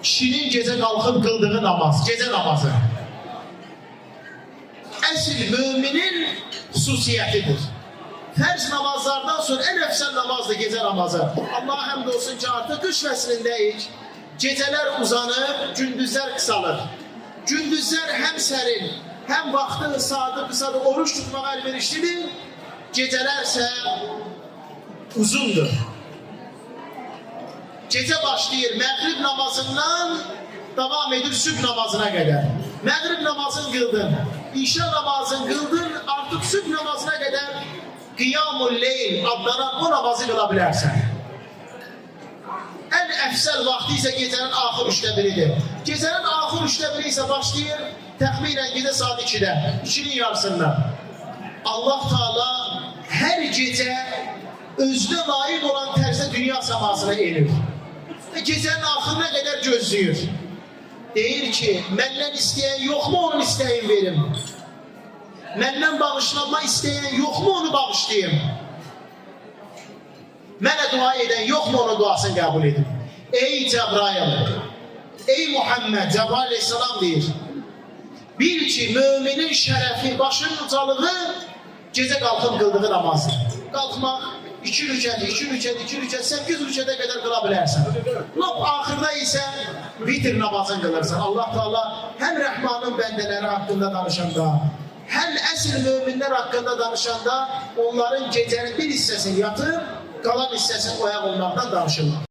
kişinin gecə qalxıb qıldığı namaz, gecə namazı. Əsl müminin xüsusiyyətidir. Fərz namazlardan sonra ən əfsəl namazdır gecə namazı. Allaha həmd olsun ki, artıq qış fəslindəyik. Gecələr uzanır, gündüzlər qısalır. Gündüzlər həm sərin, həm vaxtı, saatı qısadır, oruç tutmağa əlverişlidir. Gecələr isə uzundur. Gecə başlayır məğrib namazından davam edir sübh namazına qədər. Məğrib namazını qıldın, işa namazını qıldın, artıq sübh namazına qədər Qiyamul Leyl adlanan o namazı qıla bilərsən. Ən əfsəl vaxtı isə gecənin axır 3'də biridir. Gecənin axır 3'də biri isə başlayır təxminən gecə saat 2'də, 2'nin yarısında. Allah Teala hər gecə özünə layiq olan tərzdə dünya səmasına elir. Gecənin axırına qədər gözləyir. Deyir ki, məndən istəyən yoxmu onun istəyin verim? Məndən bağışlanma istəyən yoxmu onu bağışlayayım? Mənə dua edən yoxmu onun duasını qəbul edim? Ey Cəbrail, ey Muhammed, Cəbrail aleyhissalam deyir. Bil ki, müminin şərəfi, başının ucalığı gecə qalxıb qıldığı namazdır. Qalxmaq 2 rükət, 2 rükət, 2 rükət, 8 rükətə qədər qıla bilərsən. Lap axırda isə vitr namazını qılırsan. Allah Teala həm Rəhmanın bəndələri haqqında danışanda, həm əsl müminlər haqqında danışanda onların gecənin bir hissəsini yatıb, qalan hissəsini oyaq olmaqdan danışırlar.